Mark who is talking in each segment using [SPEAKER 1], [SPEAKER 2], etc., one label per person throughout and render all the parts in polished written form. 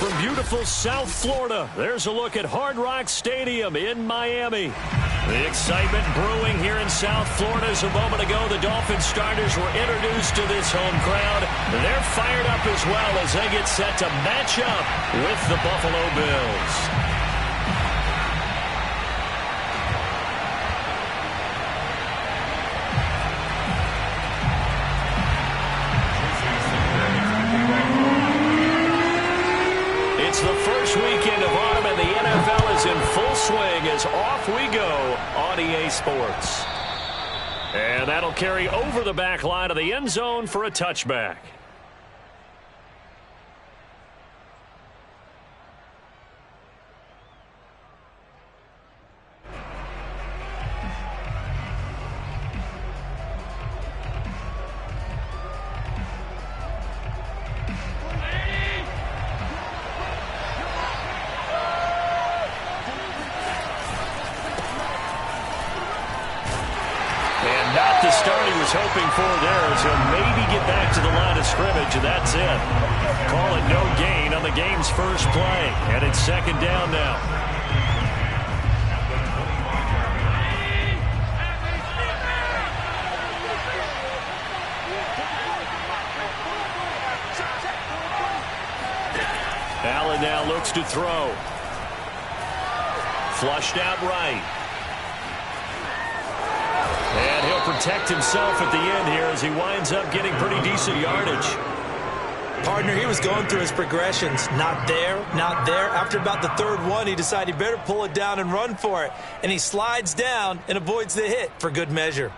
[SPEAKER 1] from beautiful South Florida, there's a look at Hard Rock Stadium in Miami. The excitement brewing here in South Florida. As a moment ago, the Dolphins starters were introduced to this home crowd. They're fired up as well as they get set to match up with the Buffalo Bills. It's the first weekend of autumn, and the NFL is in full swing as off we go on EA Sports. And that'll carry over the back line of the end zone for a touchback. Not the start he was hoping for there, as he'll maybe get back to the line of scrimmage, and that's it. Call it no gain on the game's first play, and it's second down now. Allen now looks to throw. Flushed out right. And he'll protect himself at the end here as he winds up getting pretty decent yardage.
[SPEAKER 2] Partner, he was going through his progressions. Not there, not there. After about the third one, he decided he better pull it down and run for it. And he slides down and avoids the hit for good measure.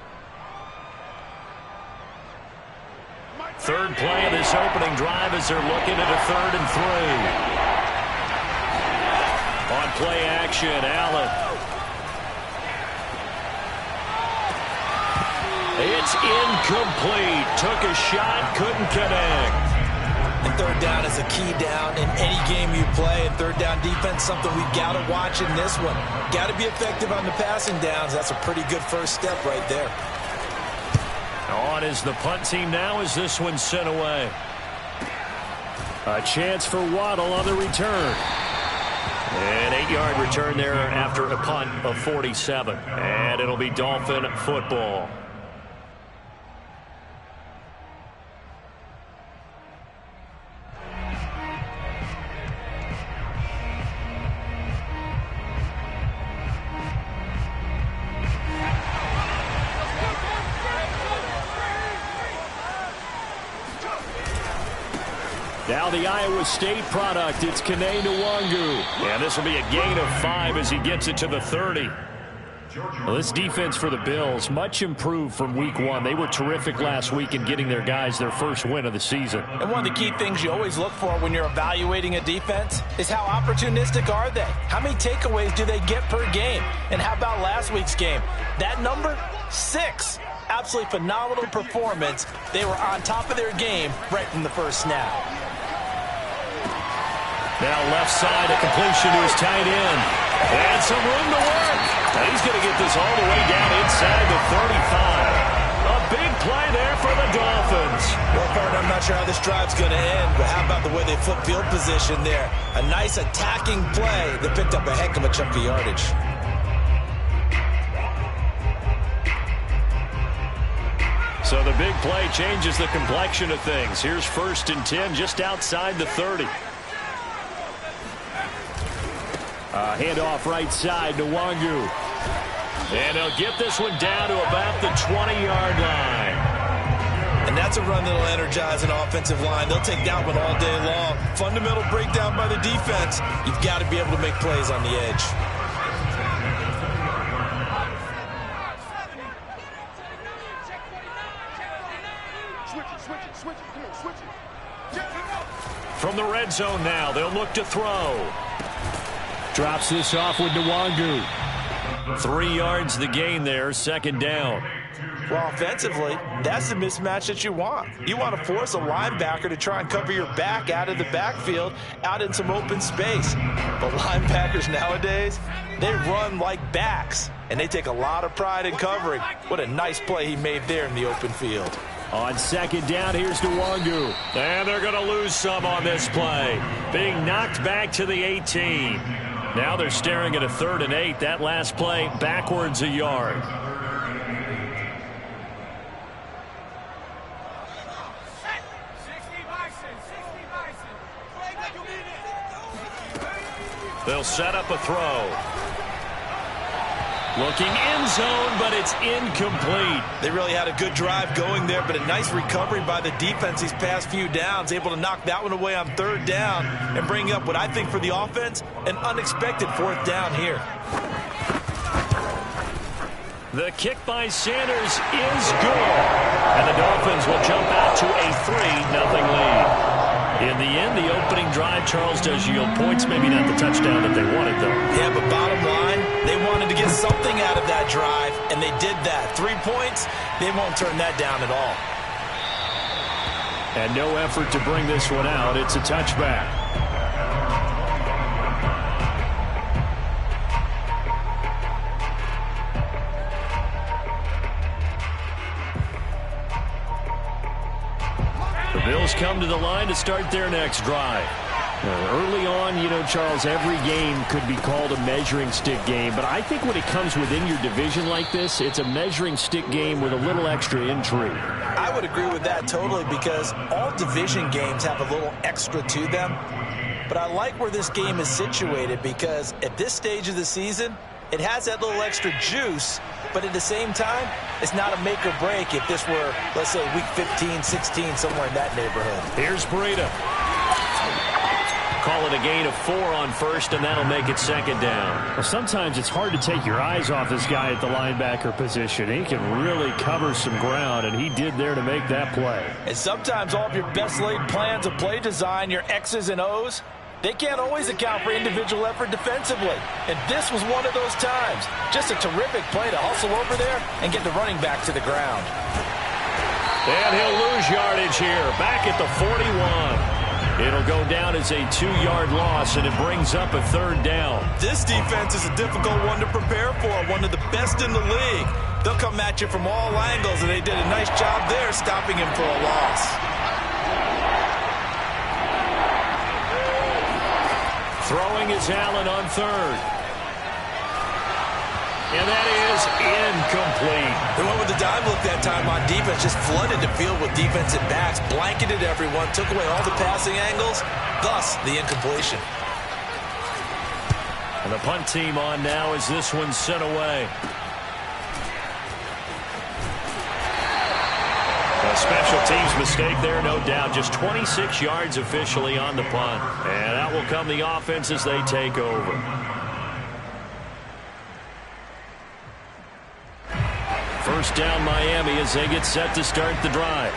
[SPEAKER 1] Third play of this opening drive as they're looking at a 3rd and 3. On play action, Allen. It's incomplete. Took a shot, couldn't connect.
[SPEAKER 2] And third down is a key down in any game you play. And third down defense, something we've got to watch in this one. Got to be effective on the passing downs. That's a pretty good first step right there.
[SPEAKER 1] On is the punt team now as this one's sent away. A chance for Waddle on the return. An 8-yard return there after a punt of 47. And it'll be Dolphin football. Now the Iowa State product, it's Kene Nwangu. And this will be a gain of 5 as he gets it to the 30. Well, this defense for the Bills, much improved from week 1. They were terrific last week in getting their guys their first win of the season.
[SPEAKER 2] And one of the key things you always look for when you're evaluating a defense is how opportunistic are they? How many takeaways do they get per game? And how about last week's game? That number, 6. Absolutely phenomenal performance. They were on top of their game right from the first snap.
[SPEAKER 1] Now left side, a completion to his tight end. And some room to work. And he's going to get this all the way down inside the 35. A big play there for the Dolphins.
[SPEAKER 2] Well, partner, I'm not sure how this drive's going to end, but how about the way they flip field position there? A nice attacking play that picked up a heck of a chunk of yardage.
[SPEAKER 1] So the big play changes the complexion of things. Here's 1st and 10 just outside the 30. Handoff right side to Nwangu. And they'll get this one down to about the 20-yard line.
[SPEAKER 2] And that's a run that'll energize an offensive line. They'll take that one all day long. Fundamental breakdown by the defense. You've got to be able to make plays on the edge.
[SPEAKER 1] From the red zone now, they'll look to throw. Drops this off with Nwangu. 3 yards the gain there, 2nd down.
[SPEAKER 2] Well, offensively, that's the mismatch that you want. You want to force a linebacker to try and cover your back out of the backfield, out in some open space. But linebackers nowadays, they run like backs, and they take a lot of pride in covering. What a nice play he made there in the open field.
[SPEAKER 1] On second down, here's Nwangu. And they're going to lose some on this play. Being knocked back to the 18. Now they're staring at a 3rd and 8. That last play backwards a yard. They'll set up a throw. Looking end zone, but it's incomplete.
[SPEAKER 2] They really had a good drive going there, but a nice recovery by the defense these past few downs, able to knock that one away on 3rd down and bring up what I think for the offense, an unexpected 4th down here.
[SPEAKER 1] The kick by Sanders is good. And the Dolphins will jump out to a 3-0 lead. In the end, the opening drive, Charles, does yield points. Maybe not the touchdown that they wanted, though.
[SPEAKER 2] Yeah, but bottom line, they wanted to get something out of that drive, and they did that. 3 points, they won't turn that down at all.
[SPEAKER 1] And no effort to bring this one out. It's a touchback. The Bills come to the line to start their next drive. Early on, you know, Charles, every game could be called a measuring stick game, but I think when it comes within your division like this, it's a measuring stick game with a little extra intrigue.
[SPEAKER 2] I would agree with that totally, because all division games have a little extra to them. But I like where this game is situated, because at this stage of the season, it has that little extra juice, but at the same time, it's not a make or break if this were, let's say, week 15, 16, somewhere in that neighborhood.
[SPEAKER 1] Here's Breida. Call it a gain of 4 on first, and that'll make it 2nd down. Well, sometimes it's hard to take your eyes off this guy at the linebacker position. He can really cover some ground, and he did there to make that play.
[SPEAKER 2] And sometimes all of your best laid plans of play design, your X's and O's, they can't always account for individual effort defensively. And this was one of those times. Just a terrific play to hustle over there and get the running back to the ground.
[SPEAKER 1] And he'll lose yardage here. Back at the 41. It'll go down as a 2-yard loss, and it brings up a 3rd down.
[SPEAKER 2] This defense is a difficult one to prepare for, one of the best in the league. They'll come at you from all angles, and they did a nice job there stopping him for a loss.
[SPEAKER 1] Throwing is Allen on 3rd. And that is incomplete.
[SPEAKER 2] They went with the dive look that time on defense, just flooded the field with defensive backs, blanketed everyone, took away all the passing angles, thus the incompletion.
[SPEAKER 1] And the punt team on now as this one's sent away. A special teams mistake there, no doubt. Just 26 yards officially on the punt. And out will come the offense as they take over. First down Miami as they get set to start the drive.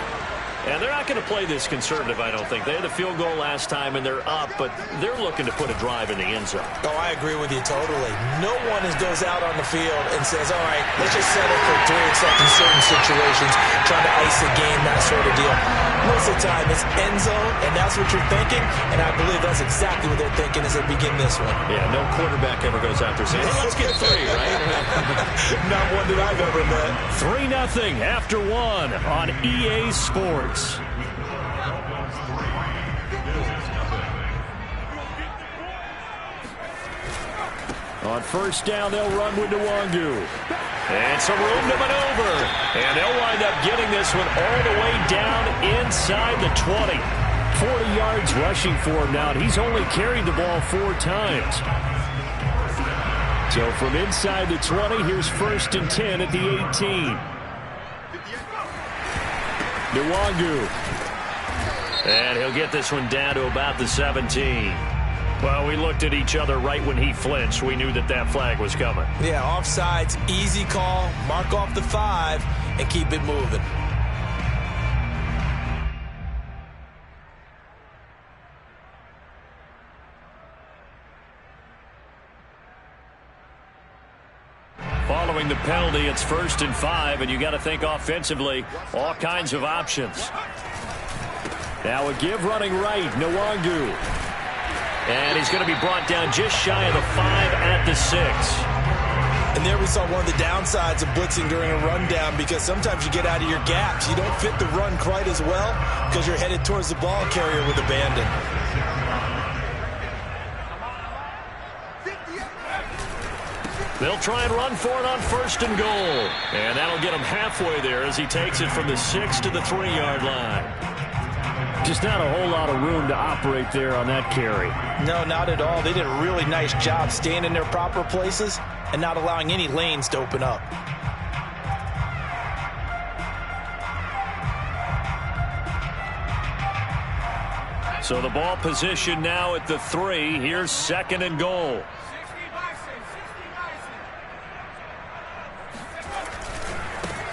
[SPEAKER 1] And they're not going to play this conservative, I don't think. They had a field goal last time, and they're up, but they're looking to put a drive in the end zone.
[SPEAKER 2] Oh, I agree with you totally. No one goes out on the field and says, all right, let's just set up for 3 except in certain situations, trying to ice the game, that sort of deal. Most of the time, it's end zone, and that's what you're thinking, and I believe that's exactly what they're thinking as they begin this one.
[SPEAKER 1] Yeah, no quarterback ever goes out there saying, hey, let's get 3, right?
[SPEAKER 2] Not one that I've ever met.
[SPEAKER 1] 3-0 after 1 on EA Sports. On first down, they'll run with Nwangu. And some room to maneuver. And they'll wind up getting this one all the way down inside the 20. 40 yards rushing for him now, and he's only carried the ball 4 times. So from inside the 20, here's 1st and 10 at the 18. Nwangu. And he'll get this one down to about the 17. Well, we looked at each other right when he flinched. We knew that that flag was coming.
[SPEAKER 2] Yeah, offsides, easy call, mark off the 5, and keep it moving.
[SPEAKER 1] Following the penalty, it's 1st and 5, and you got to think offensively, all kinds of options. Now a give running right, Nwangu. And he's going to be brought down just shy of the 5 at the 6.
[SPEAKER 2] And there we saw one of the downsides of blitzing during a rundown, because sometimes you get out of your gaps. You don't fit the run quite as well because you're headed towards the ball carrier with abandon.
[SPEAKER 1] They'll try and run for it on 1st and goal. And that'll get him halfway there as he takes it from the 6 to the 3-yard line.
[SPEAKER 3] Just not a whole lot of room to operate there on that carry.
[SPEAKER 2] No, not at all. They did a really nice job staying in their proper places and not allowing any lanes to open up.
[SPEAKER 1] So the ball position now at the 3. Here's 2nd and goal.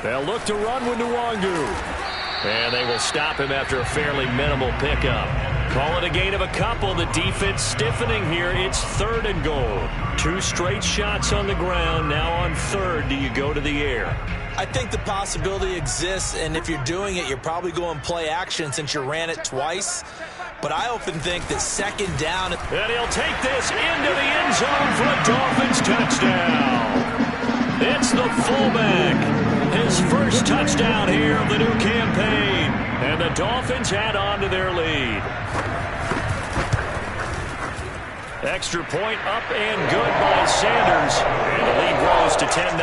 [SPEAKER 1] They'll look to run with Nwangu. And they will stop him after a fairly minimal pickup. Call it a gain of a couple. The defense stiffening here. It's 3rd and goal. 2 straight shots on the ground. Now on 3rd, do you go to the air?
[SPEAKER 2] I think the possibility exists, and if you're doing it, you're probably going play action since you ran it twice. But I often think that 2nd down.
[SPEAKER 1] And he'll take this into the end zone for a Dolphins touchdown. It's the fullback. His first touchdown here of the new campaign. And the Dolphins add on to their lead. Extra point up and good by Sanders. And the lead grows to 10-0.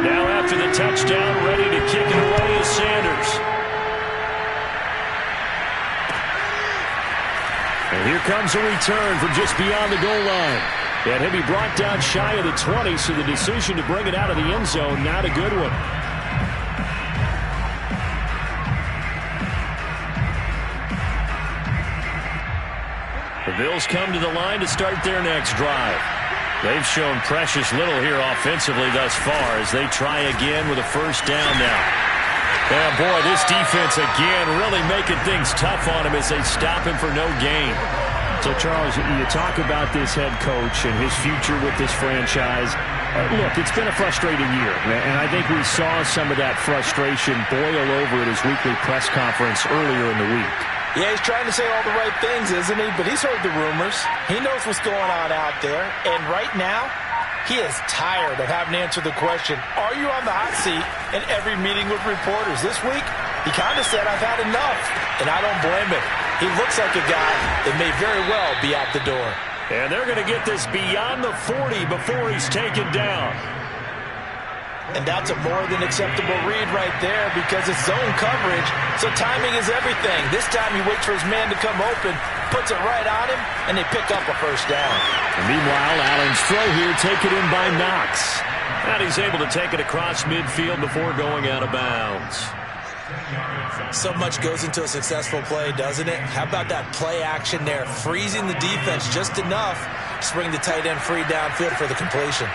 [SPEAKER 1] Now after the touchdown, ready to kick it away is Sanders. And here comes a return from just beyond the goal line. And he'll be brought down shy of the 20, so the decision to bring it out of the end zone, not a good one. The Bills come to the line to start their next drive. They've shown precious little here offensively thus far as they try again with a 1st down now. And boy, this defense again really making things tough on him as they stop him for no gain.
[SPEAKER 3] So, Charles, you talk about this head coach and his future with this franchise. Look, it's been a frustrating year, and I think we saw some of that frustration boil over at his weekly press conference earlier in the week.
[SPEAKER 2] Yeah, he's trying to say all the right things, isn't he? But he's heard the rumors. He knows what's going on out there. And right now, he is tired of having to answer the question, are you on the hot seat in every meeting with reporters? This week, he kind of said, I've had enough. And I don't blame him. He looks like a guy that may very well be out the door.
[SPEAKER 1] And they're going to get this beyond the 40 before he's taken down.
[SPEAKER 2] And that's a more than acceptable read right there because it's zone coverage, so timing is everything. This time he waits for his man to come open, puts it right on him, and they pick up a 1st down.
[SPEAKER 1] And meanwhile, Allen's throw here taken in by Knox. And he's able to take it across midfield before going out of bounds.
[SPEAKER 2] So much goes into a successful play, doesn't it? How about that play action there, freezing the defense just enough to bring the tight end free downfield for the completion.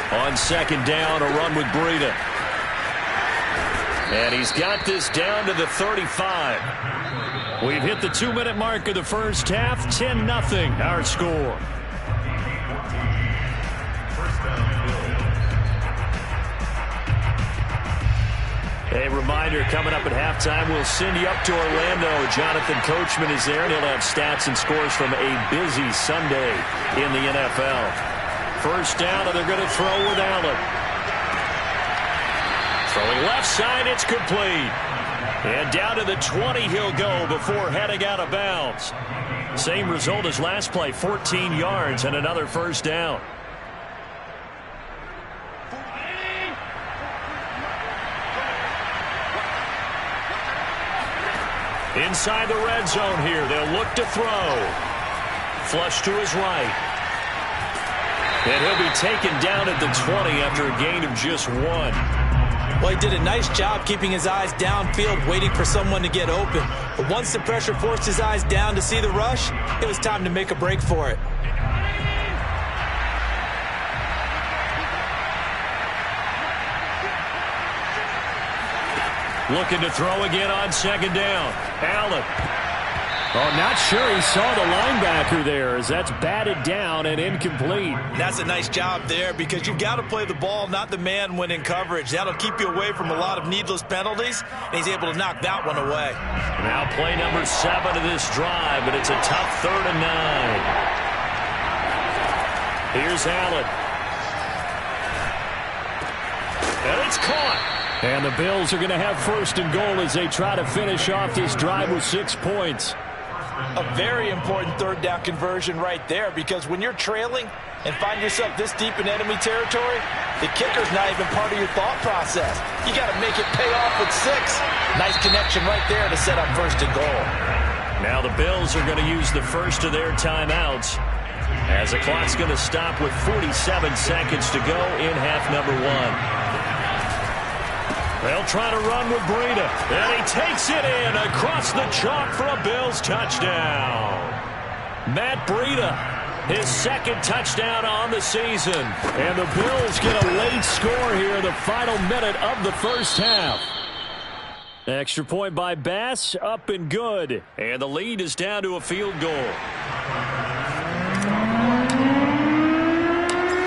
[SPEAKER 1] On 2nd down, a run with Breida. And he's got this down to the 35. We've hit the 2-minute mark of the first half. 10-0 our score. A reminder, coming up at halftime, we'll send you up to Orlando. Jonathan Coachman is there, and he'll have stats and scores from a busy Sunday in the NFL. 1st down, and they're going to throw with Allen. Throwing left side, it's complete. And down to the 20 he'll go before heading out of bounds. Same result as last play, 14 yards and another 1st down. Inside the red zone here, they'll look to throw. Flush to his right. And he'll be taken down at the 20 after a gain of just 1.
[SPEAKER 2] Well, he did a nice job keeping his eyes downfield, waiting for someone to get open. But once the pressure forced his eyes down to see the rush, it was time to make a break for it.
[SPEAKER 1] Looking to throw again on 2nd down. Allen.
[SPEAKER 3] Oh, not sure he saw the linebacker there as that's batted down and incomplete.
[SPEAKER 2] That's a nice job there because you've got to play the ball, not the man when in coverage. That'll keep you away from a lot of needless penalties, and he's able to knock that one away.
[SPEAKER 1] Now play number 7 of this drive, but it's a tough 3rd and 9. Here's Allen. And it's caught. And the Bills are going to have 1st and goal as they try to finish off this drive with 6 points.
[SPEAKER 2] A very important 3rd down conversion right there because when you're trailing and find yourself this deep in enemy territory, the kicker's not even part of your thought process. You got to make it pay off with 6. Nice connection right there to set up 1st and goal.
[SPEAKER 1] Now the Bills are going to use the first of their timeouts as the clock's going to stop with 47 seconds to go in half number 1. They'll try to run with Breida, and he takes it in across the chalk for a Bills touchdown. Matt Breida, his 2nd touchdown on the season. And the Bills get a late score here in the final minute of the first half. Extra point by Bass, up and good. And the lead is down to a field goal.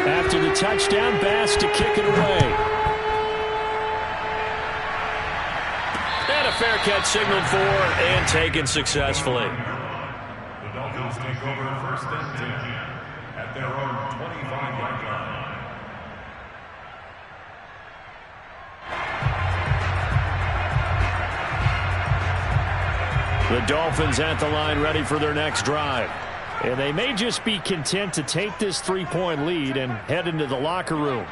[SPEAKER 1] After the touchdown, Bass to kick it away. And a fair catch signaled for and taken successfully.
[SPEAKER 4] The Dolphins take over 1st and 10 at their own 25-yard line.
[SPEAKER 1] The Dolphins at the line ready for their next drive. And they may just be content to take this 3-point lead and head into the locker room.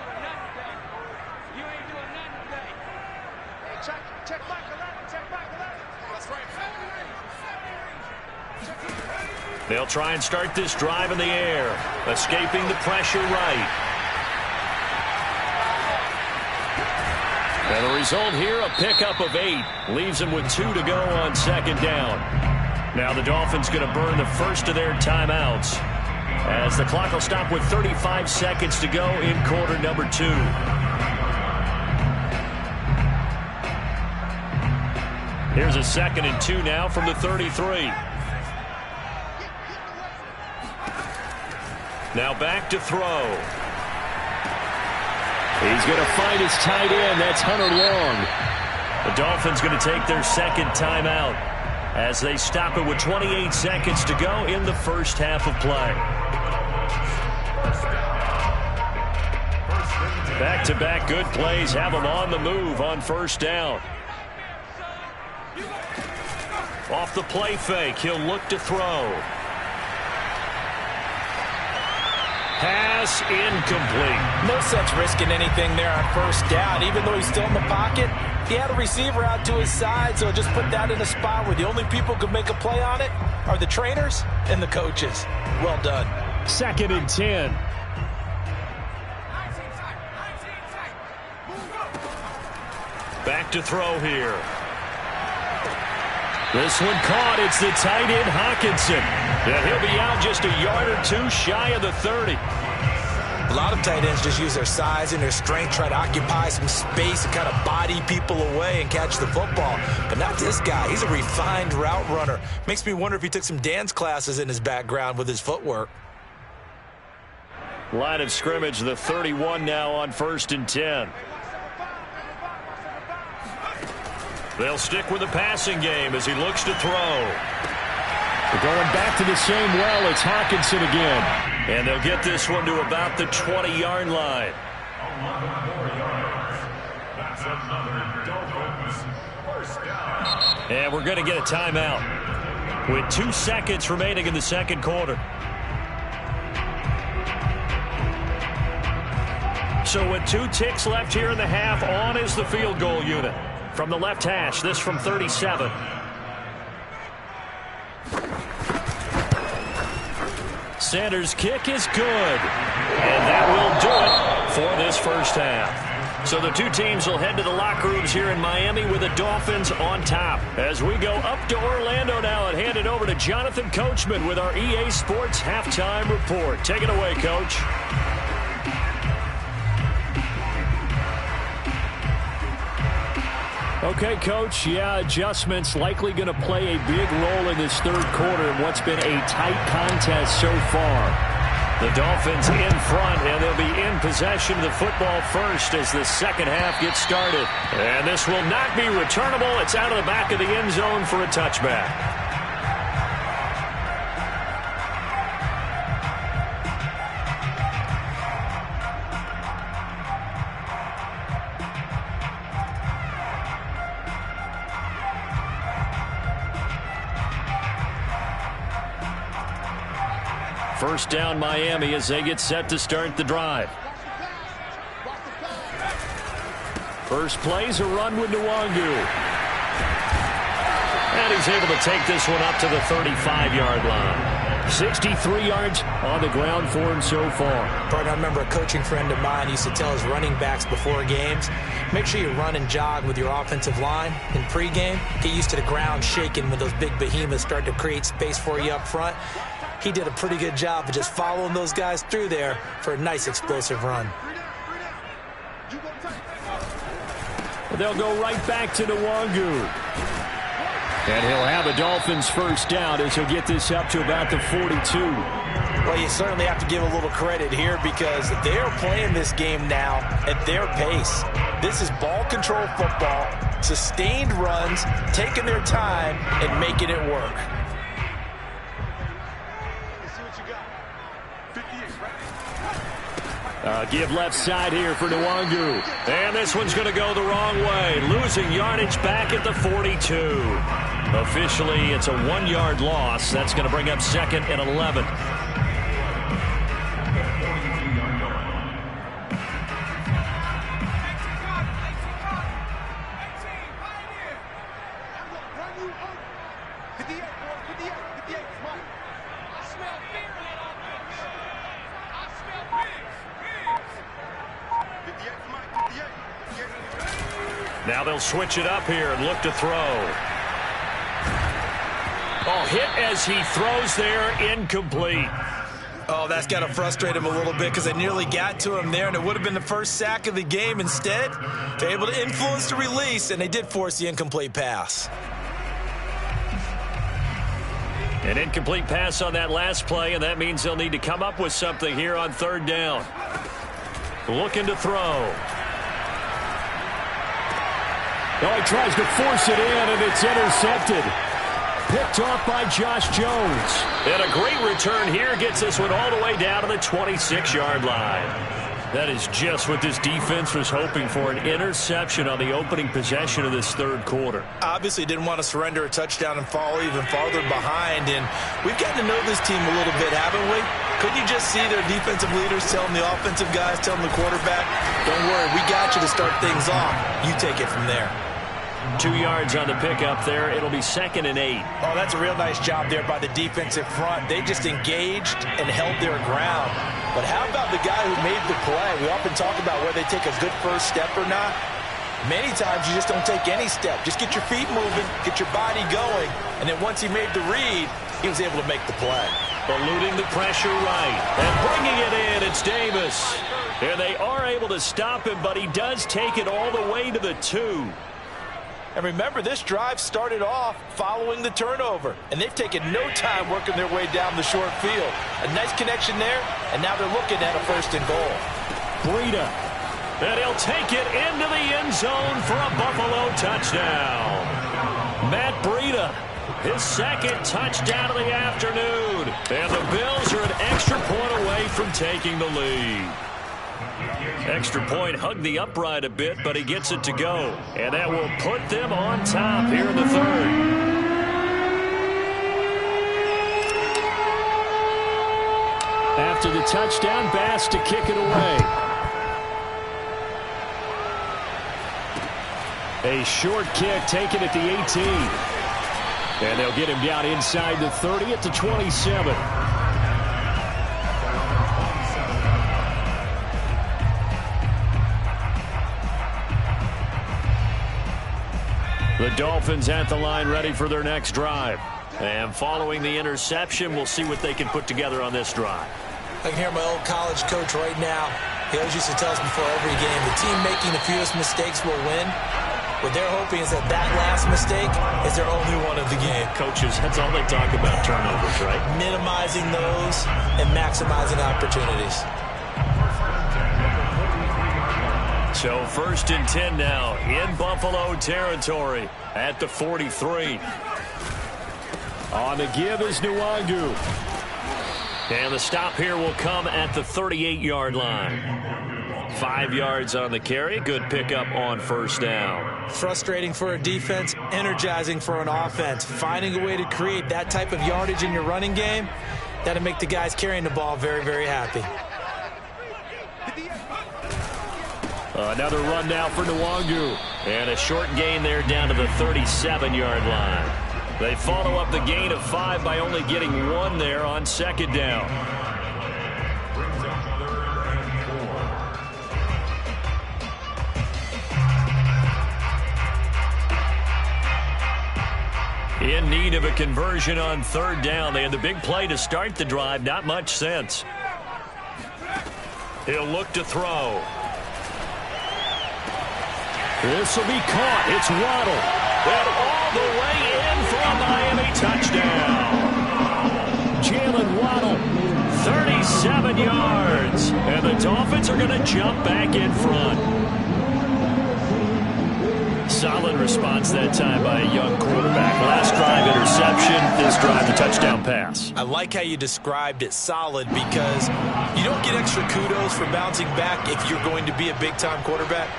[SPEAKER 1] They'll try and start this drive in the air, escaping the pressure right. And the result here, a pickup of 8. Leaves them with 2 to go on 2nd down. Now the Dolphins going to burn the first of their timeouts as the clock will stop with 35 seconds to go in quarter number 2. Here's a 2nd and 2 now from the 33. Now back to throw. He's going to find his tight end. That's Hunter Long. The Dolphins going to take their 2nd timeout as they stop it with 28 seconds to go in the first half of play. Back-to-back good plays have them on the move on 1st down. Off the play fake, he'll look to throw. Pass incomplete.
[SPEAKER 2] No sense risking anything there on 1st down. Even though he's still in the pocket, he had a receiver out to his side, so just put that in a spot where the only people who can make a play on it are the trainers and the coaches. Well done.
[SPEAKER 1] 2nd and 10. Back to throw here. This one caught. It's the tight end, Hawkinson. And he'll be out just a yard or 2 shy of the 30.
[SPEAKER 2] A lot of tight ends just use their size and their strength, try to occupy some space and kind of body people away and catch the football. But not this guy. He's a refined route runner. Makes me wonder if he took some dance classes in his background with his footwork.
[SPEAKER 1] Line of scrimmage, the 31 now on 1st and 10. They'll stick with the passing game as he looks to throw.
[SPEAKER 3] They're going back to the same well. It's Hawkinson again.
[SPEAKER 1] And they'll get this one to about the 20-yard line.
[SPEAKER 4] That's another Dolphins 1st down.
[SPEAKER 1] And we're going to get a timeout with 2 seconds remaining in the 2nd quarter. So with 2 ticks left here in the half, on is the field goal unit. From the left hash, this from 37. Sanders' kick is good. And that will do it for this first half. So the 2 teams will head to the locker rooms here in Miami with the Dolphins on top. As we go up to Orlando now and hand it over to Jonathan Coachman with our EA Sports Halftime Report. Take it away, Coach.
[SPEAKER 3] Okay, Coach, yeah, adjustments likely going to play a big role in this third quarter in what's been a tight contest so far.
[SPEAKER 1] The Dolphins in front, and they'll be in possession of the football first as the second half gets started. And this will not be returnable. It's out of the back of the end zone for a touchback. First down Miami as they get set to start the drive. First play's a run with Nwangu. And he's able to take this one up to the 35-yard line. 63 yards on the ground for him so far.
[SPEAKER 2] Partner, I remember a coaching friend of mine used to tell his running backs before games, make sure you run and jog with your offensive line in pregame. Get used to the ground shaking when those big behemoths start to create space for you up front. He did a pretty good job of just following those guys through there for a nice explosive run.
[SPEAKER 3] They'll go right back to Nwangu. And he'll have a Dolphins first down as he'll get this up to about the 42.
[SPEAKER 2] Well, you certainly have to give a little credit here because they are playing this game now at their pace. This is ball control football, sustained runs, taking their time and making it work.
[SPEAKER 3] Give left side here for Nwangu.
[SPEAKER 1] And this one's going to go the wrong way. Losing yardage back at the 42. Officially, it's a 1-yard loss. That's going to bring up second and 11. Now they'll switch it up here and look to throw. Oh, hit as he throws there, incomplete.
[SPEAKER 2] Oh, that's got to frustrate him a little bit because they nearly got to him there, and it would have been the first sack of the game. Instead, they're able to influence the release, and they did force the incomplete pass.
[SPEAKER 1] An incomplete pass on that last play, and that means they'll need to come up with something here on third down. Looking to throw.
[SPEAKER 3] Oh, he tries to force it in, and it's intercepted. Picked off by Josh Jones.
[SPEAKER 1] And a great return here gets this one all the way down to the 26-yard line. That is just what this defense was hoping for, an interception on the opening possession of this third quarter.
[SPEAKER 2] Obviously didn't want to surrender a touchdown and fall even farther behind, and we've gotten to know this team a little bit, haven't we? Couldn't you just see their defensive leaders telling the offensive guys, telling the quarterback, don't worry, we got you to start things off. You take it from there.
[SPEAKER 1] 2 yards on the pickup there. It'll be second and 8.
[SPEAKER 2] Oh, that's a real nice job there by the defensive front. They just engaged and held their ground. But how about the guy who made the play? We often talk about whether they take a good first step or not. Many times you just don't take any step. Just get your feet moving, get your body going, and then once he made the read, he was able to make the play.
[SPEAKER 1] Eluding the pressure right. And bringing it in, it's Davis. And they are able to stop him, but he does take it all the way to the 2.
[SPEAKER 2] And remember, this drive started off following the turnover, and they've taken no time working their way down the short field. A nice connection there, and now they're looking at a first and goal.
[SPEAKER 1] Breida. And he'll take it into the end zone for a Buffalo touchdown. Matt Breida, his second touchdown of the afternoon. And the Bills are an extra point away from taking the lead. Extra point hugged the upright a bit, but he gets it to go. And that will put them on top here in the third.
[SPEAKER 3] After the touchdown, Bass to kick it away. A short kick taken at the 18. And they'll get him down inside the 30 at the 27. The Dolphins at the line ready for their next drive. And following the interception, we'll see what they can put together on this drive.
[SPEAKER 2] I can hear my old college coach right now. He always used to tell us before every game, the team making the fewest mistakes will win. What they're hoping is that last mistake is their only one of the game.
[SPEAKER 1] Coaches, that's all they talk about, turnovers, right?
[SPEAKER 2] Minimizing those and maximizing opportunities.
[SPEAKER 1] So 1st and 10 now in Buffalo territory at the 43. On the give is Nwangu. And the stop here will come at the 38-yard line. 5 yards on the carry. Good pickup on 1st down.
[SPEAKER 2] Frustrating for a defense, energizing for an offense. Finding a way to create that type of yardage in your running game, that'll make the guys carrying the ball very, very happy.
[SPEAKER 1] Another run now for Nwangu. And a short gain there down to the 37-yard line. They follow up the gain of 5 by only getting 1 there on 2nd down. In need of a conversion on 3rd down. They had the big play to start the drive. Not much sense. He'll look to throw.
[SPEAKER 3] This will be caught. It's Waddle.
[SPEAKER 1] And all the way in for a Miami touchdown. Jalen Waddle, 37 yards. And the Dolphins are going to jump back in front. Solid response that time by a young quarterback. Last drive interception, this drive the touchdown pass.
[SPEAKER 2] I like how you described it, solid, because you don't get extra kudos for bouncing back if you're going to be a big-time quarterback.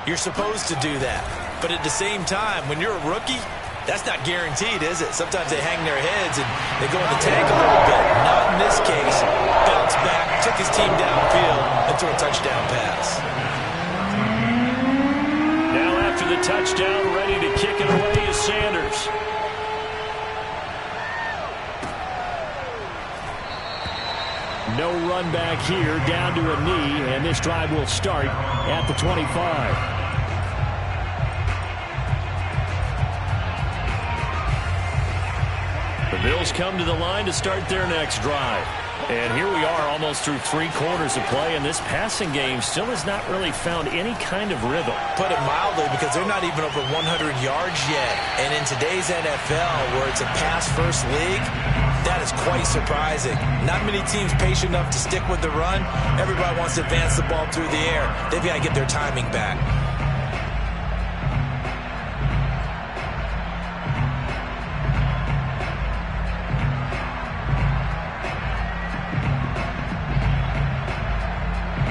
[SPEAKER 2] You're supposed to do that. But at the same time, when you're a rookie, that's not guaranteed, is it? Sometimes they hang their heads and they go in the tank a little bit. Not in this case. Bounced back, took his team downfield, and threw a touchdown pass.
[SPEAKER 1] Now after the touchdown, ready to kick it away is Sanders.
[SPEAKER 3] No run back here, down to a knee, and this drive will start at the 25.
[SPEAKER 1] The Bills come to the line to start their next drive. And here we are almost through 3 quarters of play, and this passing game still has not really found any kind of rhythm.
[SPEAKER 2] Put it mildly, because they're not even over 100 yards yet. And in today's NFL, where it's a pass-first league, that is quite surprising. Not many teams patient enough to stick with the run. Everybody wants to advance the ball through the air. They've got to get their timing back.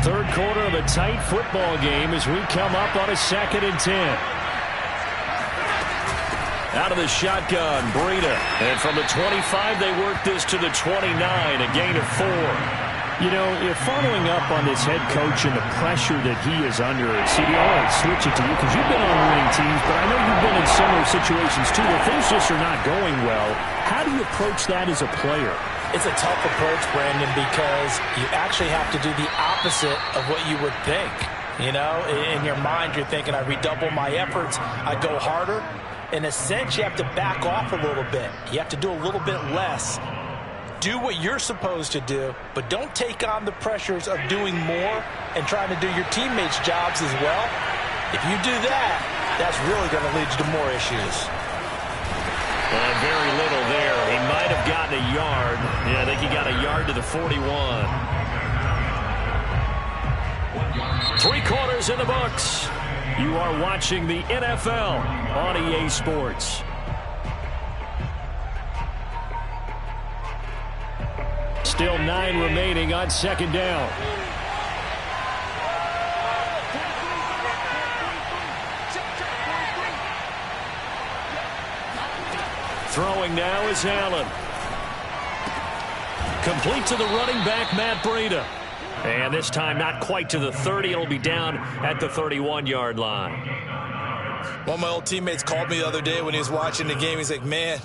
[SPEAKER 3] Third quarter of a tight football game as we come up on a 2nd and 10.
[SPEAKER 1] Out of the shotgun, Breida. And from the 25, they work this to the 29, a gain of 4.
[SPEAKER 3] You know, if following up on this head coach and the pressure that he is under, CD, I want to switch it to you because you've been on winning teams, but I know you've been in similar situations too where things just are not going well. How do you approach that as a player?
[SPEAKER 2] It's a tough approach, Brandon, because you actually have to do the opposite of what you would think. You know, in your mind, you're thinking, I redouble my efforts, I go harder. In a sense, you have to back off a little bit. You have to do a little bit less. Do what you're supposed to do, but don't take on the pressures of doing more and trying to do your teammates' jobs as well. If you do that, that's really going to lead you to more issues.
[SPEAKER 1] Very little there. He might have gotten a yard. Yeah, I think he got a yard to the 41. 3 quarters in the books. You are watching the NFL on EA Sports.
[SPEAKER 3] Still 9 remaining on 2nd down.
[SPEAKER 1] Throwing now is Allen. Complete to the running back, Matt Breida. And this time not quite to the 30. It'll be down at the 31-yard line.
[SPEAKER 2] One of my old teammates called me the other day when he was watching the game. He's like, man,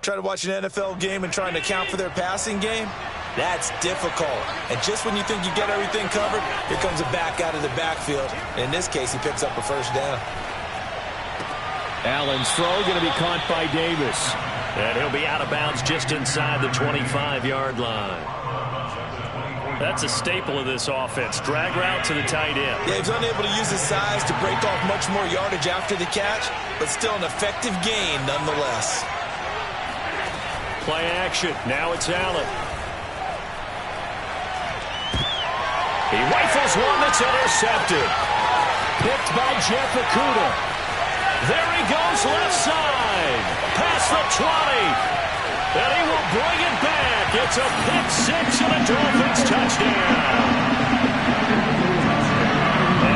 [SPEAKER 2] trying to watch an NFL game and trying to account for their passing game, that's difficult. And just when you think you get everything covered, here comes a back out of the backfield. And in this case, he picks up a 1st down.
[SPEAKER 3] Allen's throw going to be caught by Davis.
[SPEAKER 1] And he'll be out of bounds just inside the 25-yard line. That's a staple of this offense. Drag route to the tight end.
[SPEAKER 2] Yeah, he's unable to use his size to break off much more yardage after the catch, but still an effective gain nonetheless.
[SPEAKER 1] Play action. Now it's Allen. He rifles one that's intercepted. Picked by Jeff Okuda. There he goes left side. Past the 20. And he will bring it back. It's a pick six and a Dolphins touchdown.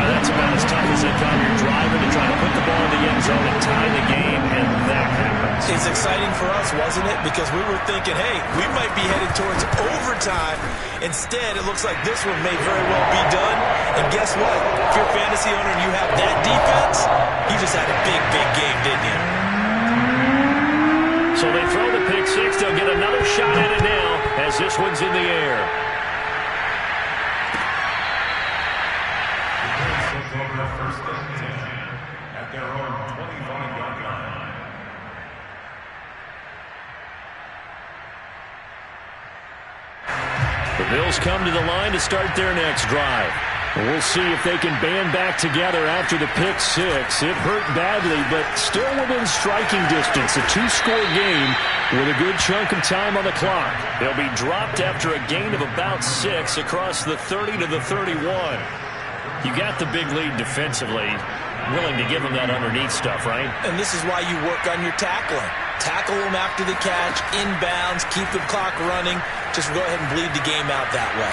[SPEAKER 1] That's about as tough as they come. You're driving to try to put the ball in the end zone and tie the game, and that happens.
[SPEAKER 2] It's exciting for us, wasn't it? Because we were thinking, hey, we might be headed towards overtime. Instead, it looks like this one may very well be done. And guess what? If you're a fantasy owner and you have that defense, you just had a big, big game, didn't you?
[SPEAKER 1] So they throw the pick six. They'll get another shot at it now as this one's in the air.
[SPEAKER 4] First and 10 at their own 25-yard line.
[SPEAKER 1] The Bills come to the line to start their next drive. We'll see if they can band back together after the pick six. It hurt badly, but still within striking distance. A two-score game with a good chunk of time on the clock. They'll be dropped after a gain of about 6 across the 30 to the 31. You got the big lead defensively. Willing to give them that underneath stuff, right?
[SPEAKER 2] And this is why you work on your tackling. Tackle them after the catch, inbounds, keep the clock running. Just go ahead and bleed the game out that way.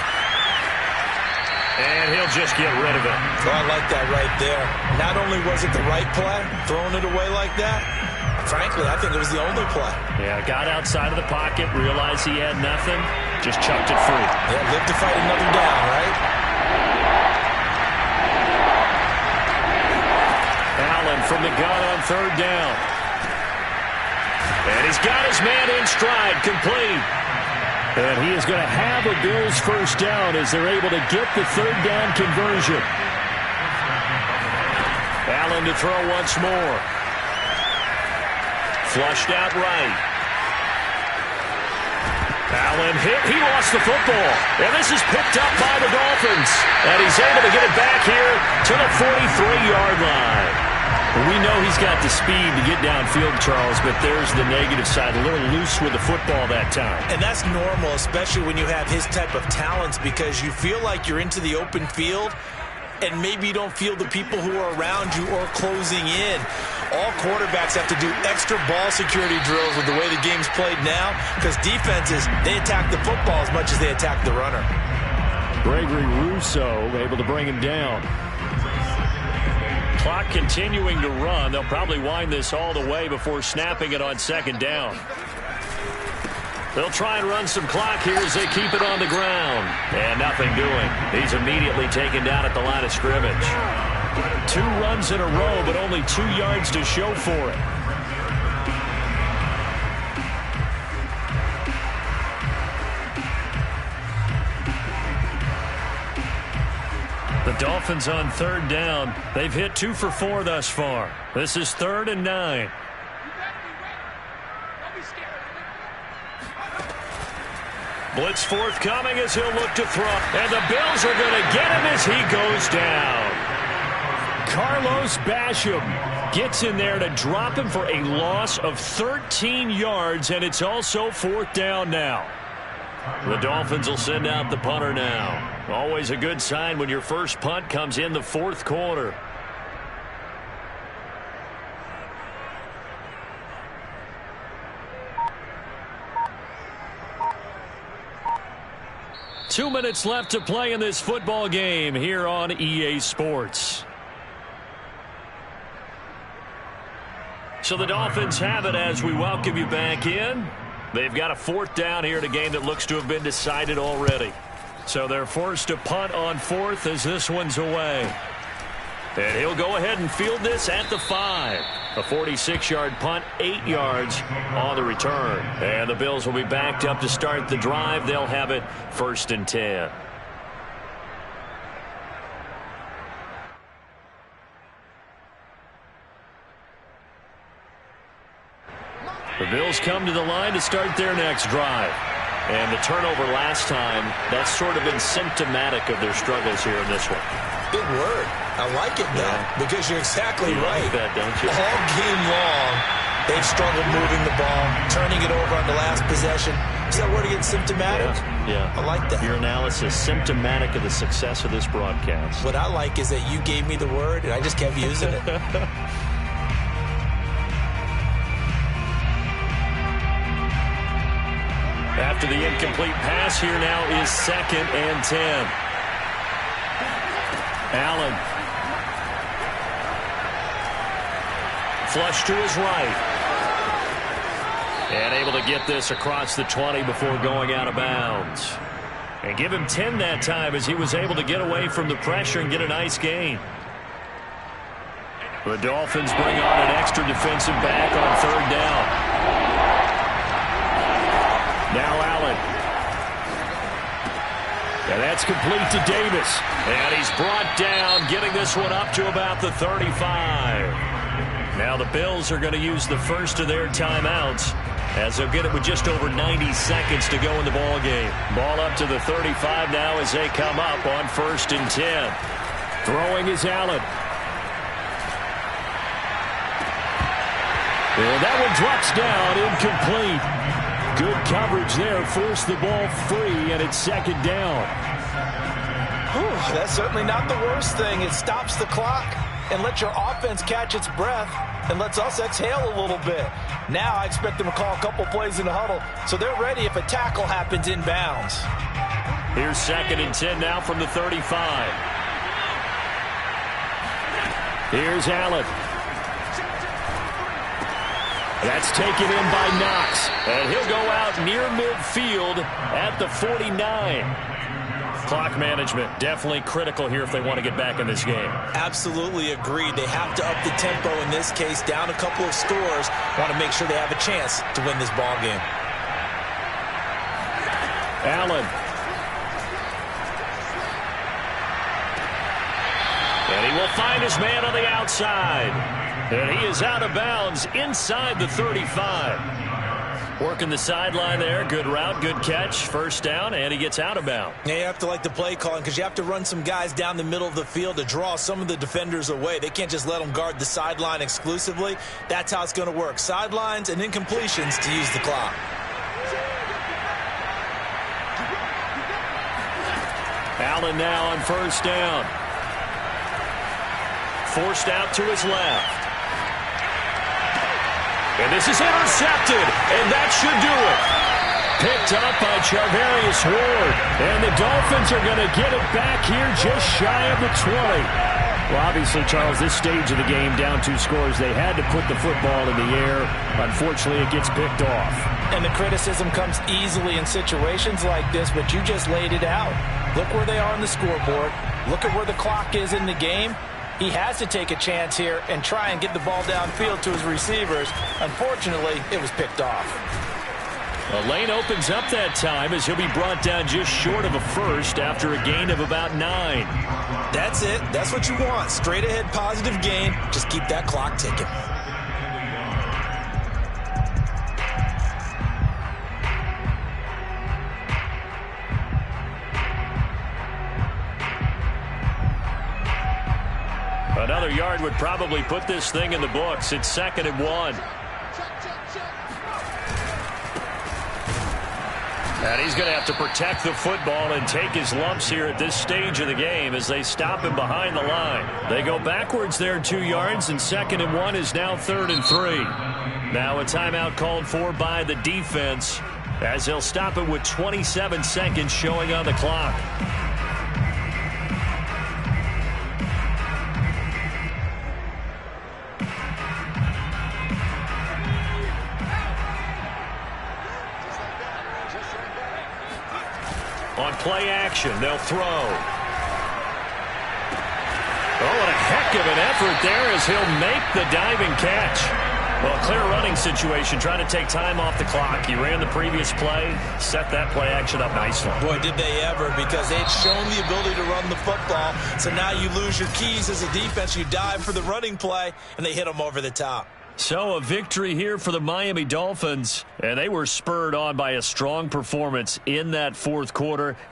[SPEAKER 1] And he'll just get rid of it.
[SPEAKER 2] Oh, I like that right there. Not only was it the right play, throwing it away like that, frankly, I think it was the only play.
[SPEAKER 1] Yeah, got outside of the pocket, realized he had nothing, just chucked it free.
[SPEAKER 2] Yeah, live to fight another down, right?
[SPEAKER 1] Allen from the gun on third down. And he's got his man in stride, complete. And he is going to have a Bills first down as they're able to get the third down conversion. Allen to throw once more. Flushed out right. Allen hit. He lost the football. And this is picked up by the Dolphins. And he's able to get it back here to the 43-yard line. We know he's got the speed to get downfield, Charles, but there's the negative side. A little loose with the football that time.
[SPEAKER 2] And that's normal, especially when you have his type of talents, because you feel like you're into the open field and maybe you don't feel the people who are around you or closing in. All quarterbacks have to do extra ball security drills with the way the game's played now, because defenses, they attack the football as much as they attack the runner.
[SPEAKER 1] Gregory Rousseau able to bring him down. Clock continuing to run. They'll probably wind this all the way before snapping it on second down. They'll try and run some clock here as they keep it on the ground. And nothing doing. He's immediately taken down at the line of scrimmage. 2 runs in a row, but only 2 yards to show for it. The Dolphins on third down. They've hit 2 for 4 thus far. This is 3rd and 9. Blitz forthcoming as he'll look to throw. And the Bills are going to get him as he goes down. Carlos Basham gets in there to drop him for a loss of 13 yards, and it's also 4th down now. The Dolphins will send out the punter now. Always a good sign when your first punt comes in the 4th quarter. Two minutes left to play in this football game here on EA Sports. So the Dolphins have it as we welcome you back in. They've got a 4th down here in a game that looks to have been decided already. So they're forced to punt on 4th as this one's away. And he'll go ahead and field this at the 5. A 46-yard punt, 8 yards on the return. And the Bills will be backed up to start the drive. They'll have it 1st and 10. The Bills come to the line to start their next drive. And the turnover last time, that's sort of been symptomatic of their struggles here in this one.
[SPEAKER 2] Big word. I like it, though, because you're exactly right.
[SPEAKER 1] Like that, don't you?
[SPEAKER 2] All game long, they've struggled moving the ball, turning it over on the last possession. Is that word again, symptomatic?
[SPEAKER 1] Yeah.
[SPEAKER 2] I like that.
[SPEAKER 1] Your analysis, symptomatic of the success of this broadcast.
[SPEAKER 2] What I like is that you gave me the word, and I just kept using it.
[SPEAKER 1] After the incomplete pass, here now is 2nd and 10. Allen. Flush to his right. And able to get this across the 20 before going out of bounds. And give him 10 that time as he was able to get away from the pressure and get a nice gain. The Dolphins bring on an extra defensive back on 3rd down. Now Allen. And that's complete to Davis. And he's brought down, getting this one up to about the 35. Now the Bills are going to use the first of their timeouts, as they'll get it with just over 90 seconds to go in the ball game. Ball up to the 35 now as they come up on 1st and 10. Throwing is Allen. And that one drops down, incomplete. Good coverage there, forced the ball free, and it's 2nd down.
[SPEAKER 2] Whew, that's certainly not the worst thing. It stops the clock and lets your offense catch its breath and lets us exhale a little bit. Now I expect them to call a couple plays in the huddle, so they're ready if a tackle happens inbounds.
[SPEAKER 1] Here's 2nd and 10 now from the 35. Here's Allen. That's taken in by Knox, and he'll go out near midfield at the 49. Clock management definitely critical here if they want to get back in this game.
[SPEAKER 2] Absolutely agreed. They have to up the tempo in this case, down a couple of scores. Want to make sure they have a chance to win this ball game.
[SPEAKER 1] Allen. And he will find his man on the outside. And he is out of bounds inside the 35. Working the sideline there. Good route, good catch. 1st down, and he gets out of bounds.
[SPEAKER 2] Yeah, you have to like the play calling because you have to run some guys down the middle of the field to draw some of the defenders away. They can't just let them guard the sideline exclusively. That's how it's going to work. Sidelines and incompletions to use the clock.
[SPEAKER 1] Allen now on 1st down. Forced out to his left. And this is intercepted, and that should do it. Picked up by Charvarius Ward, and the Dolphins are going to get it back here just shy of the 20. Well, obviously, Charles, this stage of the game, down 2 scores, they had to put the football in the air. Unfortunately, it gets picked off.
[SPEAKER 2] And the criticism comes easily in situations like this, but you just laid it out. Look where they are on the scoreboard. Look at where the clock is in the game. He has to take a chance here and try and get the ball downfield to his receivers. Unfortunately, it was picked off.
[SPEAKER 1] A lane opens up that time as he'll be brought down just short of a first after a gain of about 9.
[SPEAKER 2] That's it. That's what you want. Straight ahead positive gain. Just keep that clock ticking.
[SPEAKER 1] Another yard would probably put this thing in the books. It's 2nd and 1. And he's going to have to protect the football and take his lumps here at this stage of the game as they stop him behind the line. They go backwards there 2 yards, and 2nd and 1 is now 3rd and 3. Now a timeout called for by the defense as they'll stop it with 27 seconds showing on the clock. On play action, they'll throw. Oh, what a heck of an effort there as he'll make the diving catch. Well, clear running situation, trying to take time off the clock. He ran the previous play, set that play action up nicely.
[SPEAKER 2] Boy, did they ever, because they'd shown the ability to run the football. So now you lose your keys as a defense. You dive for the running play, and they hit them over the top.
[SPEAKER 1] So a victory here for the Miami Dolphins, and they were spurred on by a strong performance in that fourth quarter.